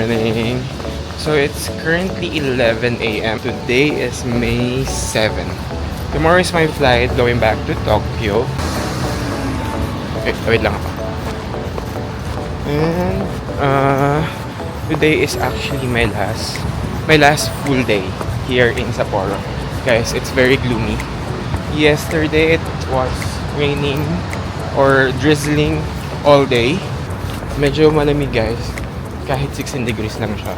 morning. So it's currently 11 a.m. Today is May 7. Tomorrow is my flight going back to Tokyo. Wait lang ako. And today is actually my last full day here in Sapporo. Guys, it's very gloomy. Yesterday it was raining or drizzling all day. Medyo malamig guys, kahit 16 degrees lang siya.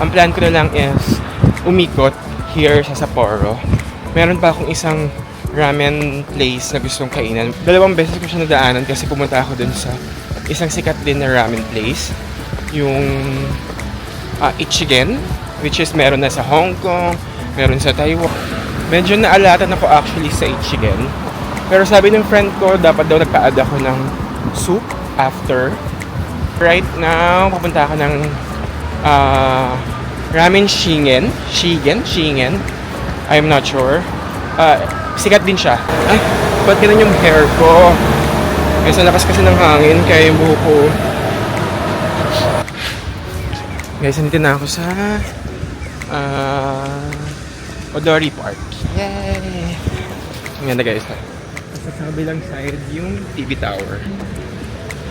Ang plan ko na lang is umikot here sa Sapporo. Meron pa akong isang ramen place na gustong kainan. 2 beses ko siya nadaanan kasi pumunta ako dun sa isang sikat din na ramen place. Yung Ichigen, which is meron na sa Hong Kong, meron sa Taiwan. Medyo naalatan ako actually sa Ichigen. Pero sabi ng friend ko, dapat daw nagpa-add ako ng soup after. Right now, papunta ako ng ramen Shingen. I'm not sure. Sikat din siya. Ay, ba't ganun yung hair ko? Kasi lakas kasi ng hangin, kaya yung buho ko. Guys, nandito na ako sa Odori Park. Yay! Ang ganda guys. Sa kabilang side yung TV Tower.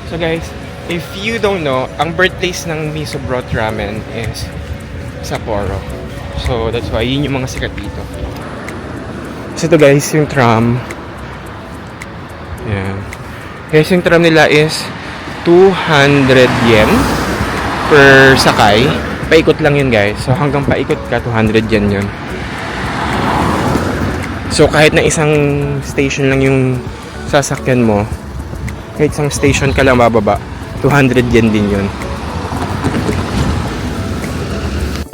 So guys, if you don't know, ang birthplace ng Miso Broth Ramen is Sapporo. So that's why yun yung mga sikat dito. So ito guys, yung tram. Yan. Guys, yung tram nila is 200 yen per sakay. Paikot lang yun guys. So hanggang paikot ka, 200 yen yun. So kahit na isang station lang yung sasakyan mo, kahit isang station ka lang bababa, 200 yen din yun.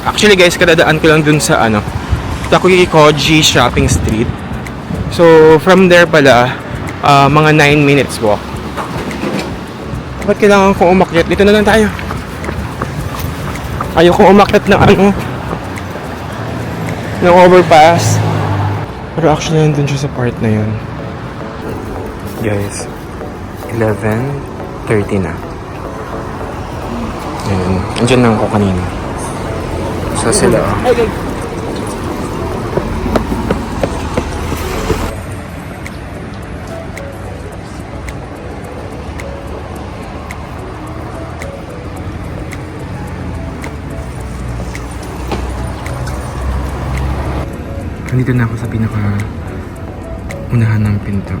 Actually guys, kadadaan ko lang dun sa Takuyuki Shopping Street. So from there pala, mga 9 minutes walk. Ba't kailangan kong umakyat? Dito na lang tayo. Ayokong umakyat ng ng overpass. Pero actually nandun siya sa part na yun. Guys, 11:30 na. Ayan, andyan lang ako kanina. So sila nandito na ako sa pinaka unahan ng pinto.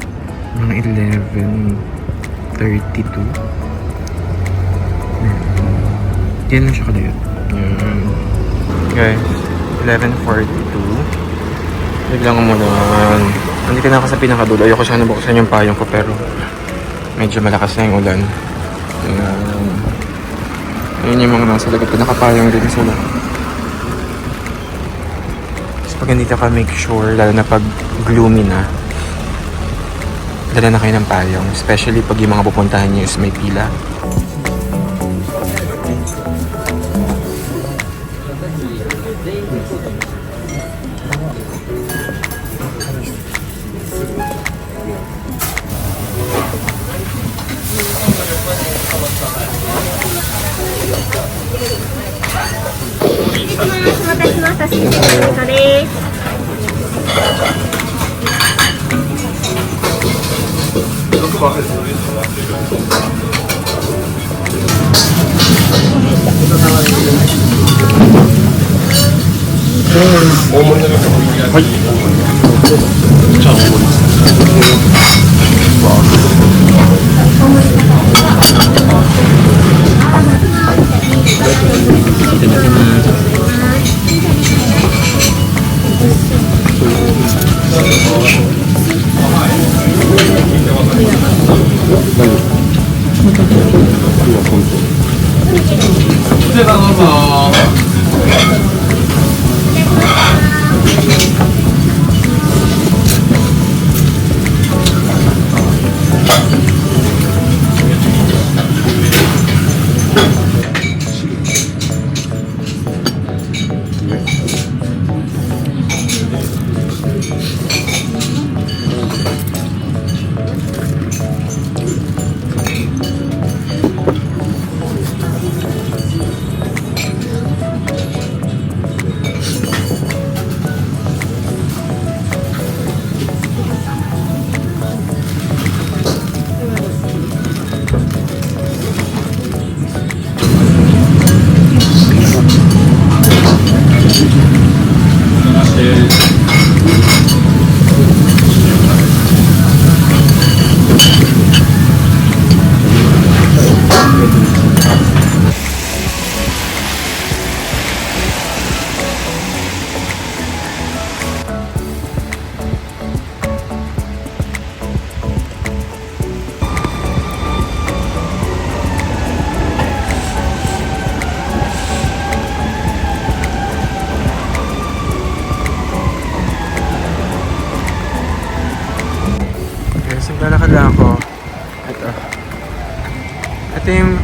Mga 11:32. Yan lang siya kadayot. Guys, 11:42. Biglang mo naman. Nandito na ako sa pinakadulo. Ayoko sana buksan yung payong ko pero medyo malakas na yung ulan. Ayun yung mga nasa lagot. Nakapayong din sila. Pag nandito ka, make sure, lalo na pag gloomy na, dala na kayo ng payong. Especially pag yung mga pupuntahan nyo is may pila.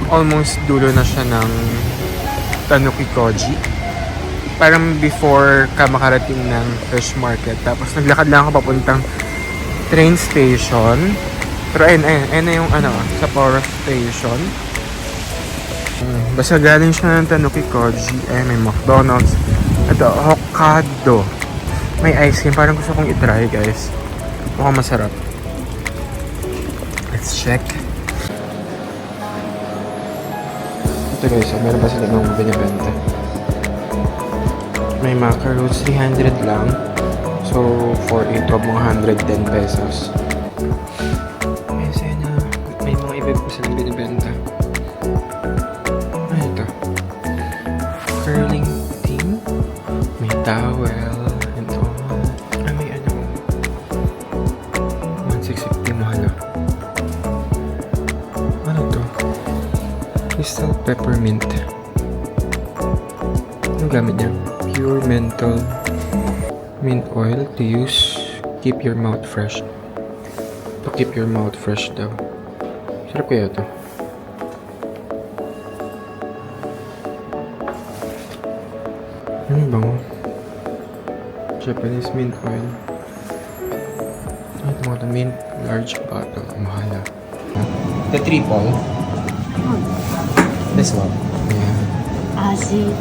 almost dulo na siya ng Tanuki Koji. Parang before ka makarating ng fish market. Tapos naglakad lang ako papuntang train station. Pero ayun na yung sa Power Station. Basta galing siya ng Tanuki Koji. May McDonald's. Ito, Hokkaido. May ice cream. Parang gusto kong itry, guys. Mukhang masarap. Let's check. Ito guys, meron pa sila ng binibenta. May macarons, 300 lang. So, for ito, mga 110 pesos. May sana, may mga iba pa silang binibenta. Ano ito? Curling team. May towel. And all. May 1,650 mahal. Ano to? Crystal peppermint. Ano gamit niya? Pure menthol mint oil to use. Keep your mouth fresh. To keep your mouth fresh daw. Sarap kaya to. Ano bang? Japanese mint oil. Ito mga mint large bottle. Mahal. The triple. This one. Yeah. 味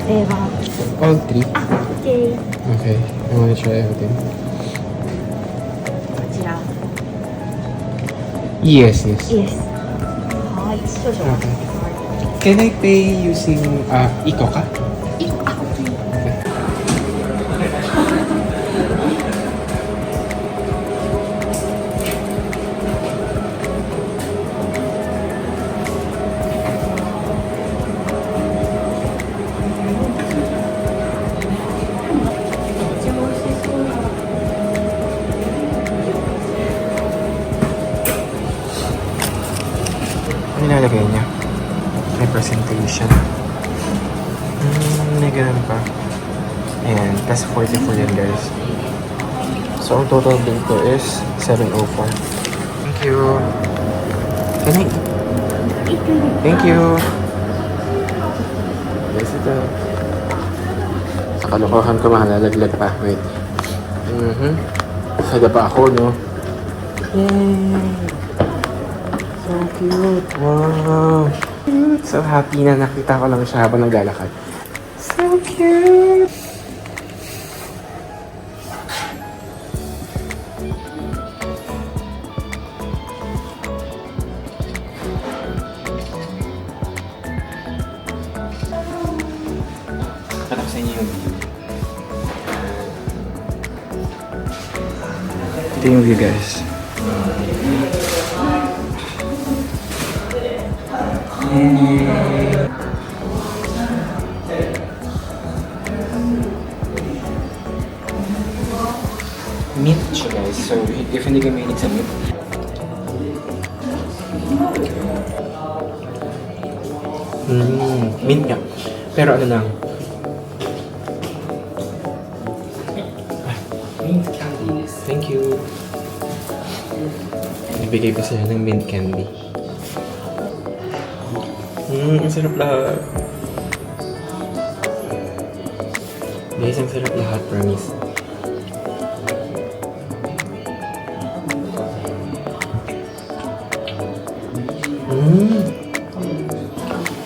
では All three. OK Okay. I want to try everything. こちら Yes, yes. Yes はい少々お待ちください Can I pay using Iko ka? あ OK Ano nilalagay niya? May presentation. May ganun pa. Ayan, plus 44 yan guys. So, ang total bill ko is 704. Thank you. Can I? Thank you. Yes, ito. Sa kalokohan ko, mahalalaglag pa. Wait. Sada pa ako, no? Yay! So cute. Wow. Cute. So happy na nakita ko lang siya habang naglalakad. So cute. Patak sa inyo yung view. Ito yung view guys. Meat siya guys. So, if hindi ka mahilig sa meat, mint nga. Pero ano lang, mint candy. Thank you. Ibigay ko sila ng mint candy. Ang sarap lahat. Guys, ang sarap lahat, promise.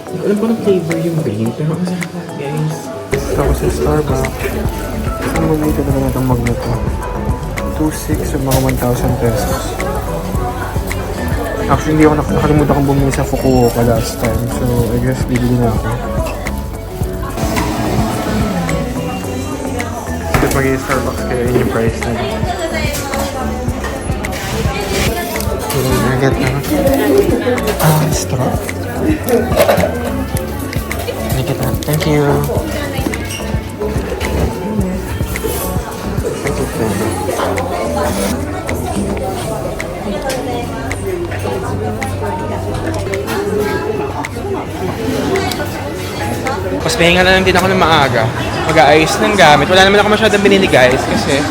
Hindi ko alam kung flavor yung green, pero ang sarap lahat, guys. Gusto ako sa Starbucks. Saan mo dito na lang itong magnet ko? 2,600 o mga 1,000 pesos. Actually, hindi ako nakalimutan kong bumili sa Fukuoka last time. So, I guess bibili na ako. Ito mag-i-Starbucks kaya yun yung price na. Nagat na. Straw? Nagat na. Thank you. Thank you, friend. Mas pahinga na lang din ako ng maaga. Mag-aayos ng gamit. Wala naman ako masyadong binili guys kasi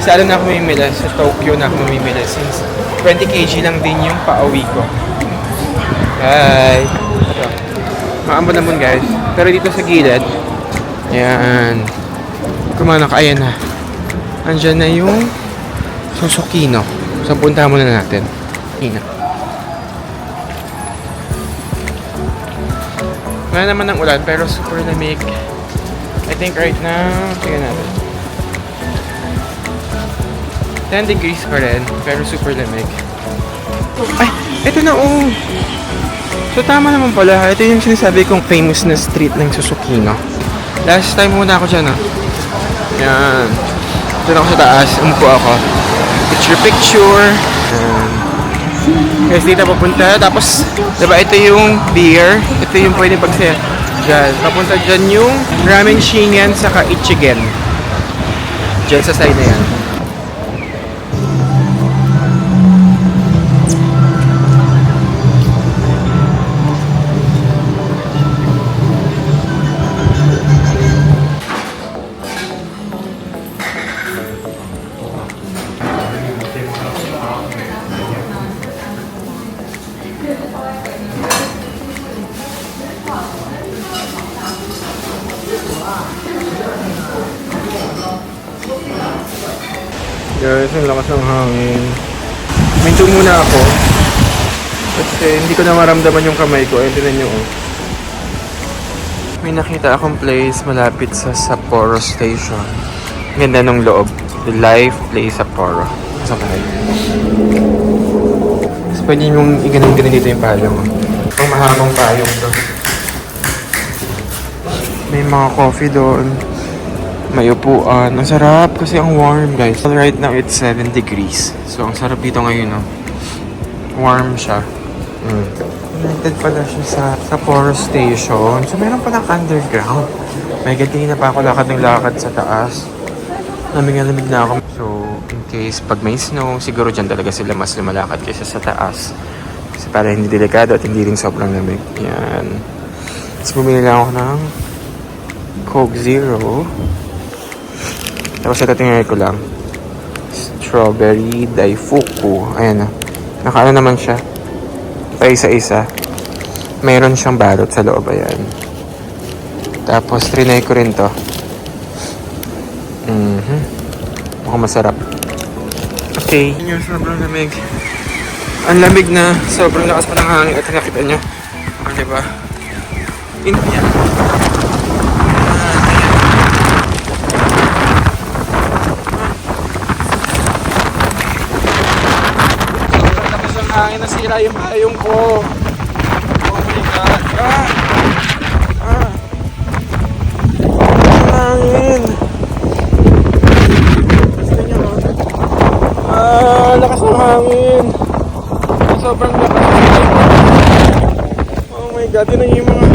sa alam na ako mamimili. Sa Tokyo na ako mamimili since 20 kg lang din yung pauwi ko. Hi! Ito. Maambon-ambon guys. Pero dito sa gilid, ayan. Kumanak, ayan na. Andyan na yung Susukino. So, punta muna natin. Ina. Wala naman ng ulan, pero super lamig. I think right now, tingnan natin. 10 degrees pa rin, pero super lamig. Ay, ito na oh! So, tama naman pala. Ito yung sinasabi kong famous na street ng Susukino. Last time muna ako dyan, oh. Yan. Doon ako sa taas. Umupo ako. Picture. Guys, dito papunta. Tapos, diba ito yung beer. Ito yung pwede pagsaya. Diyan. Papunta dyan yung ramen shingen saka ichigen. Diyan sa side na yan. Guys, ang lakas ng hangin. Minto muna ako. Kasi hindi ko na maramdaman yung kamay ko. Ayun, tinan nyo. Oh. May nakita akong place malapit sa Sapporo Station. Ganda ng loob. The Life Place Sapporo. Sa bahay. Tapos pwede yung iganon-ganon dito yung palo mo. Ang mahabang payong to. May mga coffee doon. May upuan. Ang sarap kasi ang warm guys. Right now it's 7 degrees. So ang sarap dito ngayon no. Warm siya. Connected pala siya sa Sapporo Station. So meron palang underground. May ganyan na pa ako lakad ng lakad sa taas. Lamig na ako. So in case pag may snow, siguro dyan talaga sila mas lumalakad kaysa sa taas. Kasi para hindi delikado at hindi rin sobrang lamig. Yan. Tapos bumili lang ako ng Coke Zero. Tapos ito tingnan ko lang. Strawberry Daifuku. Ayan na. Nakaano naman siya. Pa isa-isa. Mayroon siyang balot sa loob. Ayan. Tapos trinay ko rin to. Mukhang masarap. Okay. Yung sobrang lamig. Ang lamig na. Sobrang lakas pa ng hangin. At nakita nyo. O diba? Yan. Hangin, nasira yung payong ko. Oh my God. Hangin. Gusto nyo? Lakas ng hangin. Sobrang lakas. Oh my God, yun yung mga...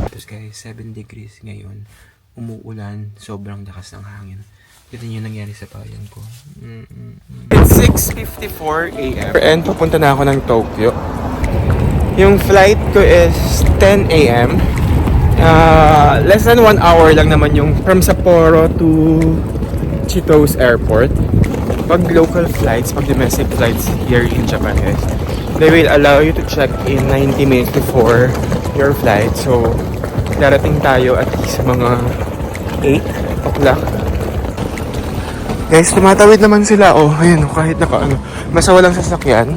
Tapos guys, 7 degrees ngayon. Umuulan, sobrang lakas ng hangin. Ito yung nangyari sa bayan ko. It's 6:54 a.m. And papunta na ako ng Tokyo. Yung flight ko is 10 a.m. Less than 1 hour lang naman yung from Sapporo to Chitose Airport. Pag local flights, pag domestic flights here in Japan guys, they will allow you to check in 90 minutes before your flight. So, darating tayo at least mga 8 o'clock. Guys, tumatawid naman sila. Oh, ayun, kahit naka basta walang sasakyan.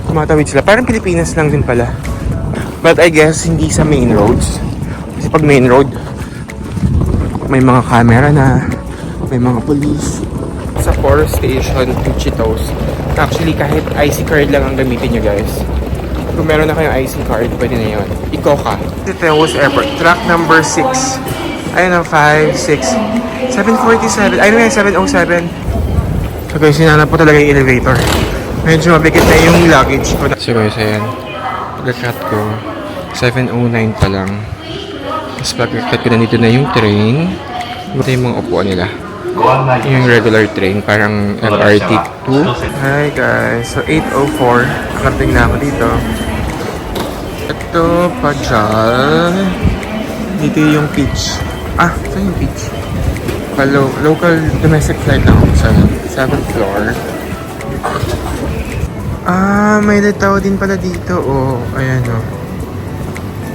Tumatawid sila. Parang Pilipinas lang din pala. But I guess hindi sa main roads. Kasi pag main road, may mga camera na, may mga police. Sa Sapporo Station to Chitose. Actually, kahit IC card lang ang gamitin nyo guys. Kung meron na kayong IC card, pwede na yun. Ikoka. Chitose Airport. Track number 6. Ayun na, 5, 6. 747. Ayun na, 707. So guys, sinanap po talaga yung elevator. Medyo mabigat na yung luggage ko. So guys, ayan. Pagkakat ko, 709 pa lang. Tapos pagkakat ko na dito na yung train. Ito yung mga upuan nila. Yung regular train, parang LRT2. Hi guys, so 8:04. Nakarating na ako dito. Ito, Pajal. Dito yung beach. Saan yung beach? Local domestic flight na ako sa 7th floor. Ah, may litaw din pala dito. Oh, ayan oh.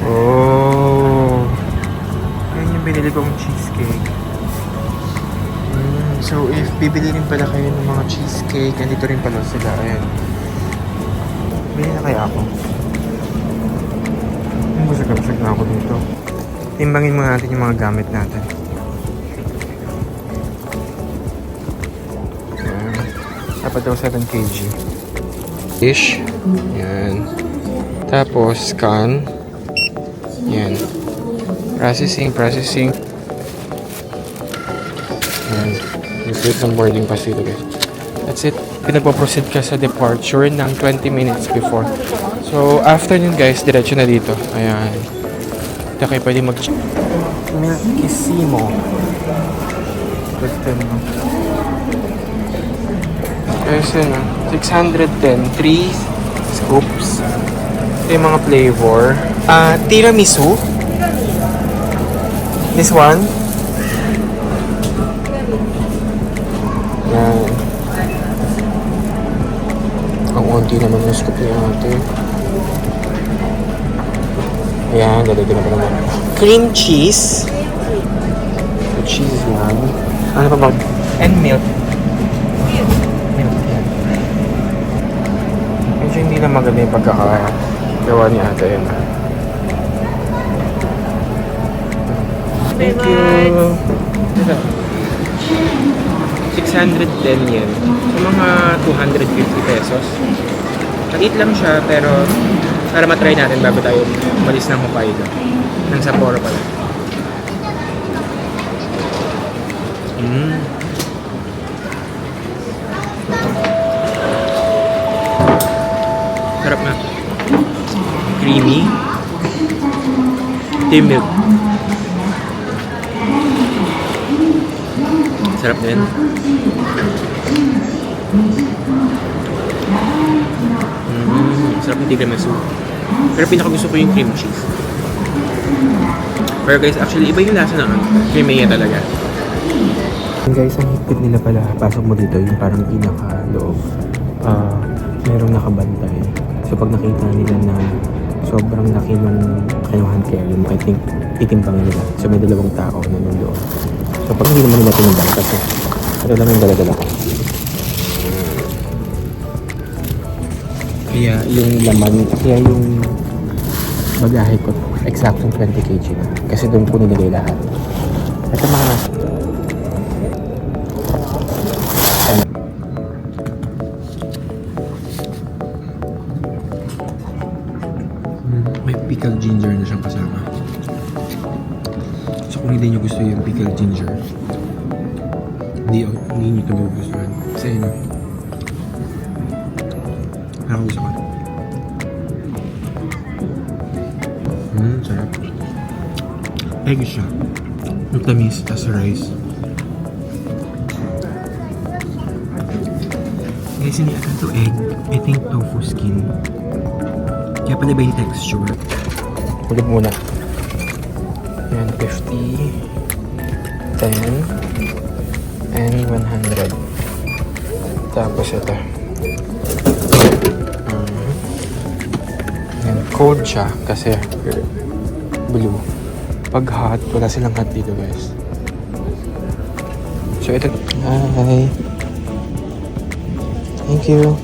Oh. Ayan yung binili kong cheesecake. So, if bibili rin pala kayo ng mga cheesecake, nandito rin pala sila. Ayan. Bili na kaya ako. Busag na ako dito. Timbangin muna natin yung mga gamit natin. Ayan. Dapat daw 7 kg. Fish. Ayan. Tapos, scan. Ayan. Processing. Ayan. You create some boarding pass dito guys. That's it. Pinagpo-proceed ka sa departure ng 20 minutes before. So, after yun guys, diretso na dito. Ayan. Dito kayo pwede Milkissimo. Gusto mo. Guys, yun 610. 3 scoops. Ito yung mga flavor. Tiramisu. This one. Yan. Ang unti naman yung scoop niya natin. Ayan, dito na pa naman. Cream cheese. The cheese yan. Ano pa ba? And milk. Milk yan. Medyo hindi na maganda yung pagkakagawa niya ata yan. Thank you. Ito. 610 yen. So, mga 250 pesos. Maliit lang siya, pero para matry natin bago tayo umalis ng Hokkaido. Ng Sapporo pala. Sarap na. Creamy. Tea milk. Sarap din. Sarap ng tiramisu. Pero pinakagusto ko yung cream cheese. Pero guys, actually iba yung lasa ng creamy talaga. Guys, ang higpit nila pala. Pasok mo dito, yung parang pinaka-loob. Merong nakabantay. So pag nakita nila na sobrang laki ng kanyang hand carry mo, I think itimbangin nila. So may dalawang tao na nung loob. So pag hindi naman nila tinimbang kasi ito lang yung dala-dala ko. Kaya yung laman, kaya yung bagahe ko, exactong 20 kg na. Kasi doon ko nilagay lahat. Ito mga may pickled ginger na siyang kasama. So kung hindi nyo gusto yung pickled ginger, hindi nyo ito magugustuhan. Kasi yun, parang gusto ko. Sarap. Egg siya. Yung tamis, tas rice. Guys, hindi ata to egg. I think tofu skin. Kaya pala ba yung texture? Ulit muna. Yan, 50, 10, and 100. Tapos ito. Yan, cold siya kasi blue. Pag hot, wala silang hot dito guys. So ito, hi. Thank you.